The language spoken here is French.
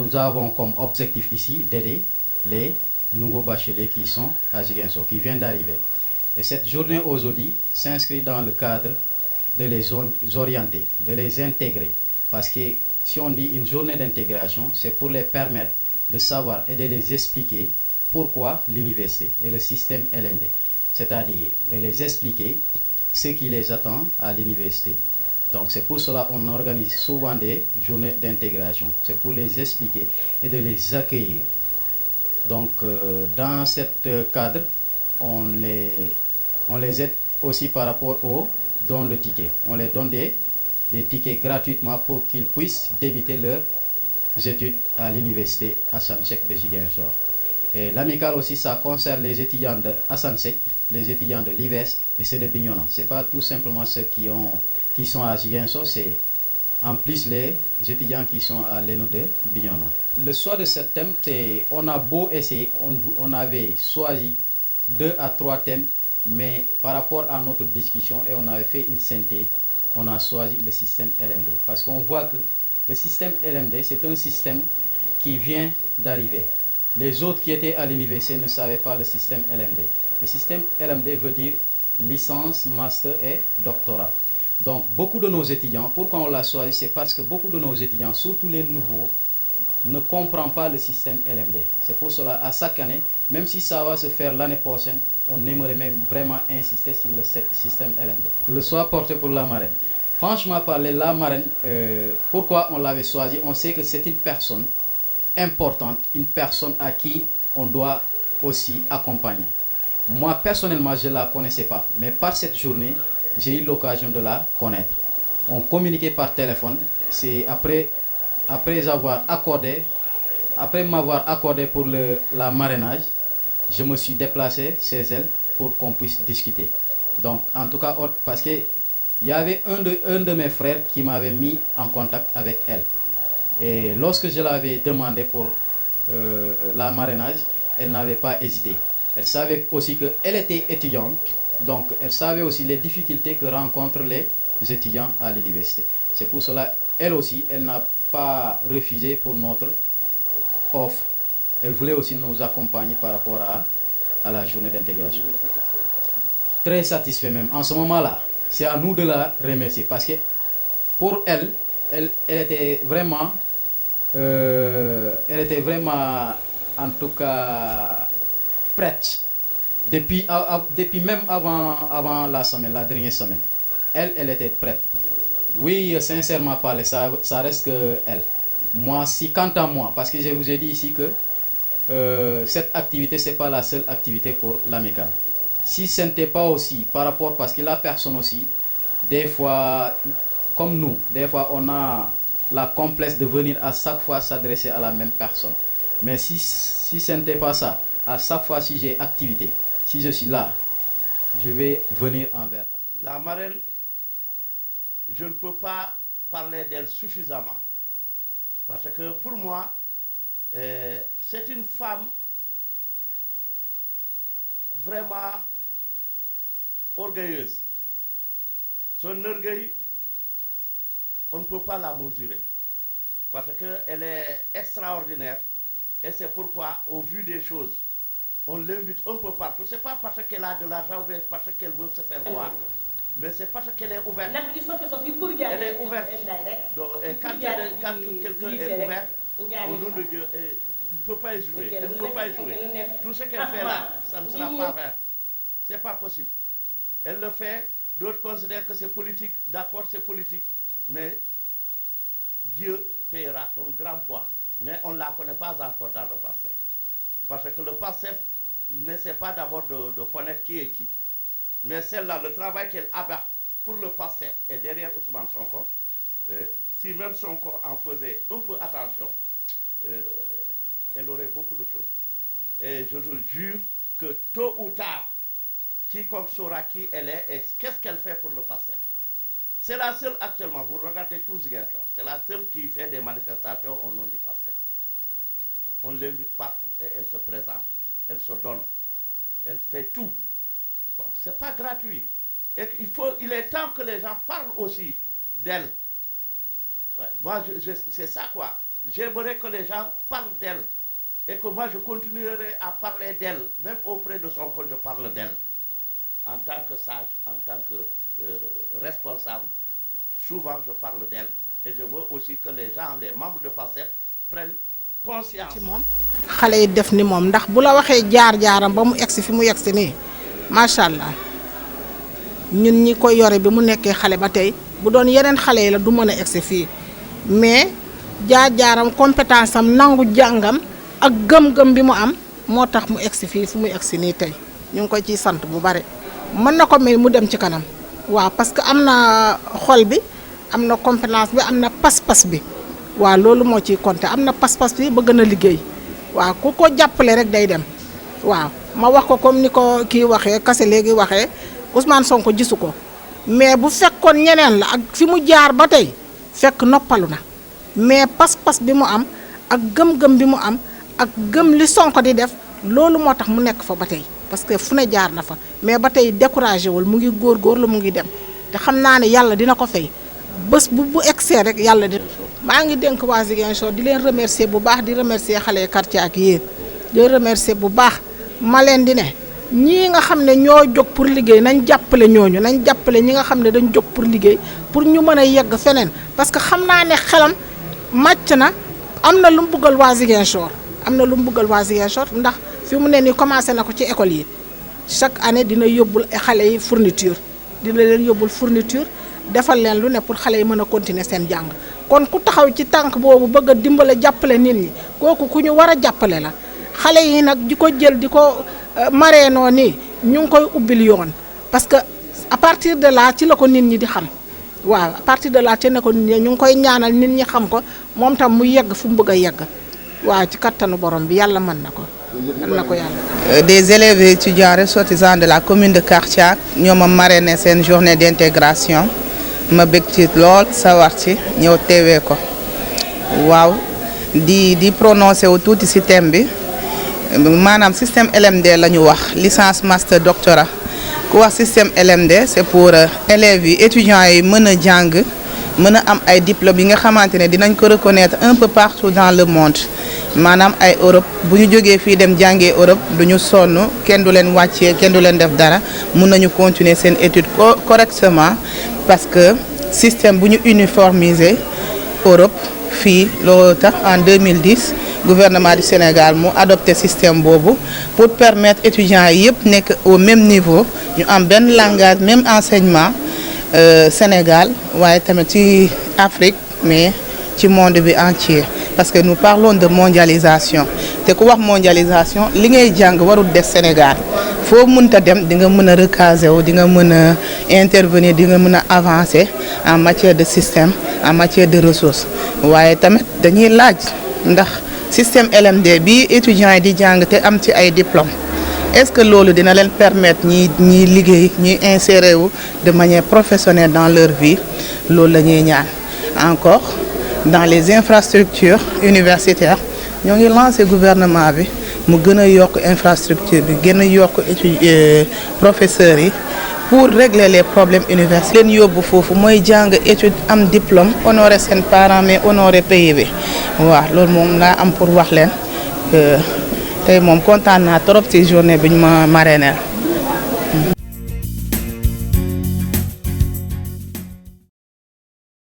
nous avons comme objectif ici d'aider les nouveaux bacheliers qui sont à Ziguinchor, qui viennent d'arriver. Et cette journée aujourd'hui s'inscrit dans le cadre de les orienter, de les intégrer. Parce que si on dit une journée d'intégration, c'est pour les permettre de savoir et de les expliquer pourquoi l'université et le système LMD. C'est-à-dire de les expliquer ce qui les attend à l'université. Donc c'est pour cela qu'on organise souvent des journées d'intégration. C'est pour les expliquer et de les accueillir. Donc dans ce cadre, on les aide aussi par rapport aux dons de tickets. On les donne des tickets gratuitement pour qu'ils puissent débuter leurs études à l'université Assane Seck de Ziguinchor. Et l'amicale aussi, ça concerne les étudiants de Assane Seck, les étudiants de l'IVES et ceux de Bignona. Ce n'est pas tout simplement ceux qui sont à Ziguinchor, c'est en plus les étudiants qui sont à l'ENO de Bignona. Le choix de ce thème, on a beau essayer, on avait choisi 2 à 3 thèmes, mais par rapport à notre discussion, et on avait fait une synthèse, on a choisi le système LMD. Parce qu'on voit que le système LMD, c'est un système qui vient d'arriver. Les autres qui étaient à l'université ne savaient pas le système LMD. Le système LMD veut dire licence, master et doctorat. Donc beaucoup de nos étudiants, pourquoi on l'a choisi, c'est parce que beaucoup de nos étudiants, surtout les nouveaux, ne comprennent pas le système LMD. C'est pour cela, à chaque année, même si ça va se faire l'année prochaine, on aimerait même vraiment insister sur le système LMD. Le choix porté pour la marraine. Franchement parler, la marraine, pourquoi on l'avait choisi? On sait que c'est une personne importante, une personne à qui on doit aussi accompagner. Moi, personnellement, je ne la connaissais pas, mais par cette journée, j'ai eu l'occasion de la connaître. On communiquait par téléphone, c'est après m'avoir accordé pour la marrainage, je me suis déplacé chez elle pour qu'on puisse discuter. Donc, en tout cas, parce qu'il y avait un de mes frères qui m'avait mis en contact avec elle. Et lorsque je l'avais demandé pour la marrainage, elle n'avait pas hésité. Elle savait aussi qu'elle était étudiante, donc elle savait aussi les difficultés que rencontrent les étudiants à l'université. C'est pour cela, elle aussi, elle n'a pas refusé pour notre offre. Elle voulait aussi nous accompagner par rapport à la journée d'intégration. Très satisfait même. En ce moment-là, c'est à nous de la remercier parce que pour elle était vraiment en tout cas prête depuis même avant la semaine, la dernière semaine. Elle était prête. Oui, sincèrement parler, ça reste que elle. Moi, quant à moi, parce que je vous ai dit ici que cette activité, ce n'est pas la seule activité pour l'amicale. Si ce n'était pas aussi par rapport, parce que la personne aussi, des fois, comme nous, des fois on a la complexe de venir à chaque fois s'adresser à la même personne. Mais si ce n'était pas ça, à chaque fois si j'ai activité, si je suis là, je vais venir envers. La marraine, je ne peux pas parler d'elle suffisamment. Parce que pour moi, c'est une femme vraiment orgueilleuse. Son orgueil, on ne peut pas la mesurer. Parce qu'elle est extraordinaire. Et c'est pourquoi, au vu des choses, on l'invite un peu partout. Ce n'est pas parce qu'elle a de l'argent ou parce qu'elle veut se faire voir. Mais c'est parce qu'elle est ouverte. Elle est ouverte. Donc, quand quelqu'un est ouvert, au nom de Dieu, elle ne peut pas y jouer. Elle ne peut pas y jouer. Tout ce qu'elle fait là, ça ne sera pas vrai. Ce n'est pas possible. Elle le fait, d'autres considèrent que c'est politique. D'accord, c'est politique. Mais Dieu paiera un grand poids. Mais on ne la connaît pas encore dans le passé. Parce que le passé n'essaie pas d'abord de connaître qui est qui. Mais celle-là, le travail qu'elle abat pour le passé et derrière Ousmane Sonko, si même Sonko en faisait un peu attention, elle aurait beaucoup de choses. Et je te jure que tôt ou tard, quiconque saura qui elle est et qu'est-ce qu'elle fait pour le passé. C'est la seule actuellement, vous regardez tous Ziguinchor, c'est la seule qui fait des manifestations au nom du passé. On l'invite partout et elle se présente, elle se donne, elle fait tout. Bon, c'est pas gratuit. Et il est temps que les gens parlent aussi d'elle. Ouais, moi, c'est ça quoi. j'aimerais que les gens parlent d'elle et que moi je continuerai à parler d'elle, même auprès de Sonko, je parle d'elle. En tant que sage, en tant que responsable, souvent je parle d'elle. Et je veux aussi que les gens, les membres de PASTEF, prennent conscience. ci moom xale yi def ni moom ndax bu la waxee jaar-jaaram ba mu egsi fi mu egsi nii macha allah ñun ñi koy yore bi mu nekkee xale ba tey bu doon yeneen xale yi la du mën a egsi fii mais jaar-jaaram compétence am nangu jàngam ak gëm-gëm bi mu am moo tax mu egsi fii fu mu egsi nii tey ñu ngi koy ciy sant bu bare. mën na ko may mu dem ci kanam waaw parce que am na xol bi am na compétence bi am na pas-pas bi waaw loolu moo ciy compter am na pas-pas bi bëgg na liggéey waaw ku ko jàppale rek day dem waaw ma wax ko comme ni ko kii waxee kase léegi waxee Ousmane Sonko gisu ko mais bu fekkoon ñeneen la ak fi mu jaar ba tey fekk noppalu na mais pas-pas bi mu am ak gëm-gëm bi mu am ak gëm li Sonko di def loolu moo tax mu nekk fa ba tey parce que fu ne jaar na fa mais ba tey découragé wul mu ngi góorgóorlu mu ngi dem te xam naa ne yàlla dina ko fay bés bu egsee rek yàlla dina. maa ngi dénk waa Ziguinchor di leen remercier bu baax di remercier xale quartier ak yéen di remercier bu baax ma leen di ne ñii nga xam ne ñoo jóg pour liggéey nañ jàppale ñooñu nañ jàppale ñi nga xam ne dañ jóg pour liggéey pour ñu mën a yegg feneen parce que xam naa ne xelam màcc na am na lu mu bëggal waa Ziguinchor am na lu mu bëggal waa Ziguinchor ndax fi mu ne nii commencé na ko ci école yi chaque année dina yóbbul xale yi fourniture dina leen yóbbul fourniture defal leen lu ne pour xale yi mën a continuer seen jàng kon ku taxaw ci tànk boobu bëgg a dimbale jàppale nit ñi kooku ku ñu war a jàppale la xale yi nag di ko jël di ko mareenoo nii ñu ngi koy ubbil yoon parce que à partir de là ci la ko nit ñi di xam waaw à partir de là ci ne ko nit ñi ñu ngi koy ñaanal nit ñi xam ko moom tam mu yegg fu mu bëgg a yegg waaw ci kattanu borom bi yàlla mën na ko mën na ko yàlla. Des élèves et étudiants ressortissants de la commune de Kartiack ñoo ma marraine seen journée d'intégration ma bëgg ci lool sawar ci ñëw teewee ko waaw di prononcé wu tuuti ci thème bi maanaam système LMD la ñu wax licence master doctorat ku wax système LMD c'est pour élèves yi étudiants yi mën a jàng mën a am ay diplômes yi nga xamante ne dinañ ko reconnaître un peu partout dans le monde maanaam ay Europe bu ñu jógee fii dem jàngee Europe du ñu sonn kenn du leen wàccee kenn du leen def dara mun nañu continuer seen étude correctement parce que système bu ñu uniformisé Europe fii loolu tax en 2010 gouvernement du Sénégal mu adopté système boobu pour permettre étudiants yi yëpp nekk au même niveau ñu am benn langage même enseignement Sénégal waaye tamit ci Afrique mais ci monde bi entier parce que nous parlons de mondialisation te ku wax mondialisation li ngay jàng warul des Sénégal foo mënta dem di nga mën a recaser wu di nga mën a intervenir di nga mën a avancer en matière de système en matière de ressources waaye tamit dañuy laaj ndax système LMD bi étudiants yi di jàng te am ci ay diplômes est-ce que loolu dina leen permettre ñi liggéey ñuy insérer wu de manière professionnelle dans leur vie loolu la ñuy ñaan encore dans les infrastructures universitaires ñoo ngi lancé gouvernement bi mu gën a yokk infrastructure bi gën a yokk professeurs yi pour régler les problèmes universitaires leen yóbbu foofu mooy jàng étude am diplôme honorer seen parents mais honorer pays bi waaw loolu moom laa am pour wax leen tey moom kontaan naa trop ci journée bi ñu ma marrainer